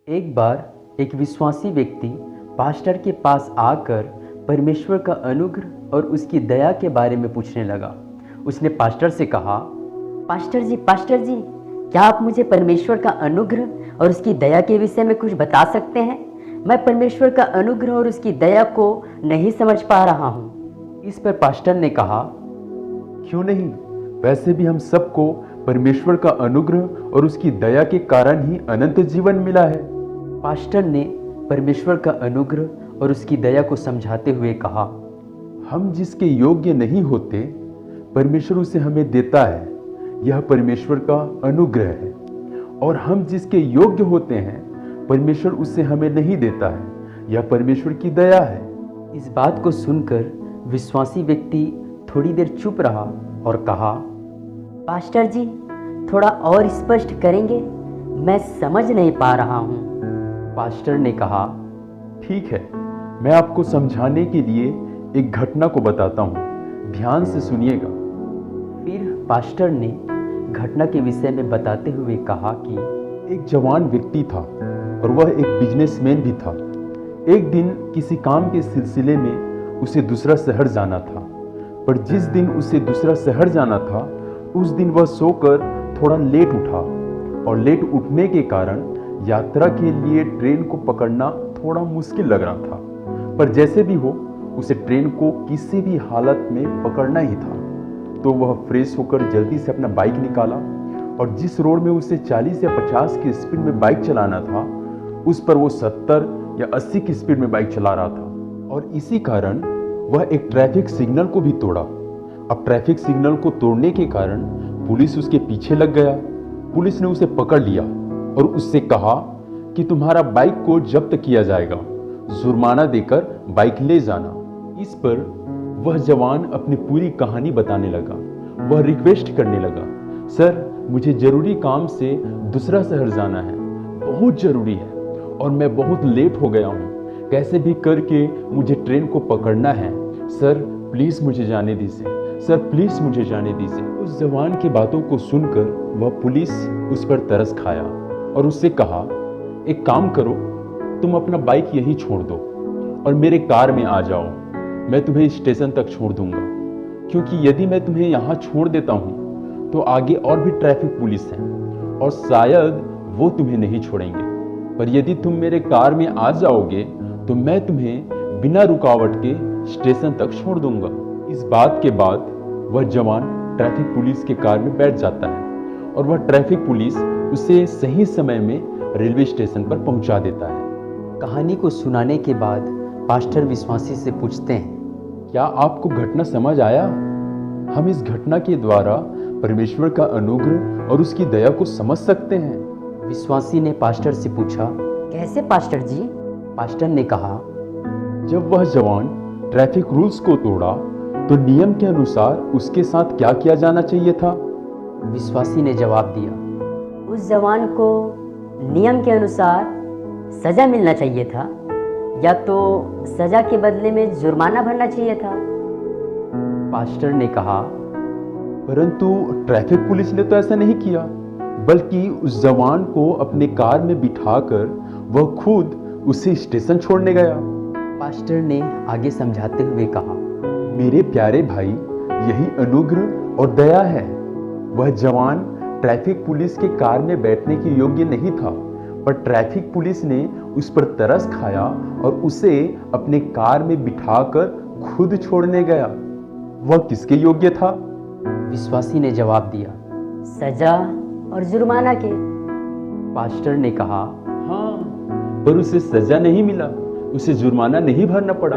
एक बार एक विश्वासी व्यक्ति पास्टर के पास आकर परमेश्वर का अनुग्रह और उसकी दया के बारे में पूछने लगा। उसने पास्टर से कहा, पास्टर जी, क्या आप मुझे परमेश्वर का अनुग्रह और उसकी दया के विषय में कुछ बता सकते हैं? मैं परमेश्वर का अनुग्रह और उसकी दया को नहीं समझ पा रहा हूँ। इस पर पास्टर ने कहा, क्यों नहीं, वैसे भी हम सबको परमेश्वर का अनुग्रह और उसकी दया के कारण ही अनंत जीवन मिला है। पास्टर ने परमेश्वर का अनुग्रह और उसकी दया को समझाते हुए कहा, हम जिसके योग्य नहीं होते परमेश्वर उसे हमें देता है, यह परमेश्वर का अनुग्रह है। और हम जिसके योग्य होते हैं परमेश्वर उसे हमें नहीं देता है, यह परमेश्वर की दया है। इस बात को सुनकर विश्वासी व्यक्ति थोड़ी देर चुप रहा और कहा, पास्टर जी, थोड़ा और स्पष्ट करेंगे? मैं समझ नहीं पा रहा हूँ। पास्टर ने कहा, ठीक है, मैं आपको समझाने के लिए एक घटना को बताता हूँ, ध्यान से सुनिएगा। फिर पास्टर ने घटना के विषय में बताते हुए कहा कि एक जवान व्यक्ति था और वह एक बिजनेसमैन भी था। एक दिन किसी काम के सिलसिले में उसे दूसरा शहर जाना था, पर जिस दिन उसे दूसरा शहर जाना था उस दिन वह सोकर थोड़ा लेट उठा और लेट उठने के कारण यात्रा के लिए ट्रेन को पकड़ना थोड़ा मुश्किल लग रहा था। पर जैसे भी हो उसे ट्रेन को किसी भी हालत में पकड़ना ही था। तो वह फ्रेश होकर जल्दी से अपना बाइक निकाला और जिस रोड में उसे 40 या 50 की स्पीड में बाइक चलाना था उस पर वो 70 या 80 की स्पीड में बाइक चला रहा था। और इसी कारण वह एक ट्रैफिक सिग्नल को भी तोड़ा। अब ट्रैफिक सिग्नल को तोड़ने के कारण पुलिस उसके पीछे लग गया। पुलिस ने उसे पकड़ लिया और उससे कहा कि तुम्हारा बाइक को जब्त किया जाएगा, जुर्माना देकर बाइक ले जाना। इस पर वह जवान अपनी पूरी कहानी बताने लगा। वह रिक्वेस्ट करने लगा, सर, मुझे जरूरी काम से दूसरा शहर जाना है, बहुत जरूरी है और मैं बहुत लेट हो गया हूँ। कैसे भी करके मुझे ट्रेन को पकड़ना है। सर प्लीज मुझे जाने दीजिए, सर प्लीज मुझे जाने दीजिए। उस जवान की बातों को सुनकर वह पुलिस उस पर तरस खाया और उससे कहा, एक काम करो, तुम अपना बाइक यहीं छोड़ दो और मेरे कार में आ जाओ, मैं तुम्हें स्टेशन तक छोड़ दूंगा। क्योंकि यदि मैं तुम्हें यहाँ छोड़ देता हूँ तो आगे और भी ट्रैफिक पुलिस है और शायद वो तुम्हें नहीं छोड़ेंगे। पर यदि तुम मेरे कार में आ जाओगे तो मैं तुम्हें बिना रुकावट के स्टेशन तक छोड़ दूंगा। इस बात के बाद वह जवान ट्रैफिक पुलिस के कार में बैठ जाता है और वह ट्रैफिक पुलिस उसे सही समय में रेलवे स्टेशन पर पहुंचा देता है। कहानी को सुनाने के बाद पास्टर विश्वासी से पूछते हैं, क्या आपको घटना समझ आया? हम इस घटना के द्वारा परमेश्वर का अनुग्रह और उसकी दया को समझ सकते हैं। विश्वासी ने पास्टर से पूछा, कैसे पास्टर जी? पास्टर ने कहा, जब वह जवान ट्रैफिक रूल्स को तोड़ा तो नियम के अनुसार उसके साथ क्या किया जाना चाहिए था? विश्वासी ने जवाब दिया, उस जवान को नियम के अनुसार सजा मिलना चाहिए था या तो सजा के बदले में जुर्माना भरना चाहिए था। पास्टर ने कहा, परंतु ट्रैफिक पुलिस ने तो ऐसा नहीं किया, बल्कि उस जवान को अपने कार में बिठाकर वह खुद उसे स्टेशन छोड़ने गया। पास्टर ने आगे समझाते हुए कहा, मेरे प्यारे भाई, यही अनुग्रह और दया है। वह जवान ट्रैफिक पुलिस के कार में बैठने के योग्य नहीं था, पर ट्रैफिक पुलिस ने उस पर तरस खाया और उसे अपने कार में बिठाकर खुद छोड़ने गया। वह किसके योग्य था? विश्वासी ने जवाब दिया, सजा और जुर्माना के। पास्टर ने कहा, हाँ, पर उसे सजा नहीं मिला, उसे जुर्माना नहीं भरना पड़ा।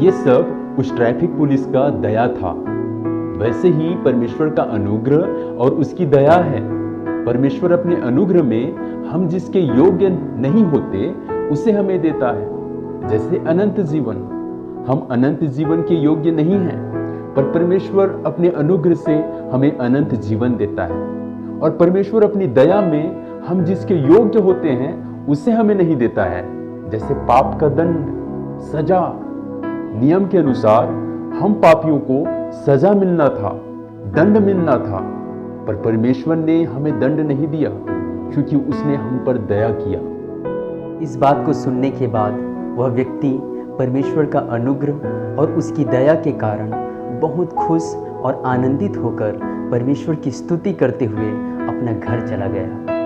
ये सब उस ट्रैफिक पुलिस का दया था। वैसे ही परमेश्वर का अनुग्रह और उसकी दया है। परमेश्वर अपने अनुग्रह में हम जिसके योग्य नहीं होते उसे हमें देता है, जैसे अनंत जीवन। हम अनंत जीवन के योग्य नहीं हैं, पर परमेश्वर अपने अनुग्रह से हमें अनंत जीवन देता है। और परमेश्वर अपनी दया में हम जिसके योग्य होते हैं उसे हमें नहीं देता है, जैसे पाप का दंड, सजा। नियम के अनुसार हम पापियों को सजा मिलना था, दंड मिलना था, पर परमेश्वर ने हमें दंड नहीं दिया क्योंकि उसने हम पर दया किया। इस बात को सुनने के बाद वह व्यक्ति परमेश्वर का अनुग्रह और उसकी दया के कारण बहुत खुश और आनंदित होकर परमेश्वर की स्तुति करते हुए अपना घर चला गया।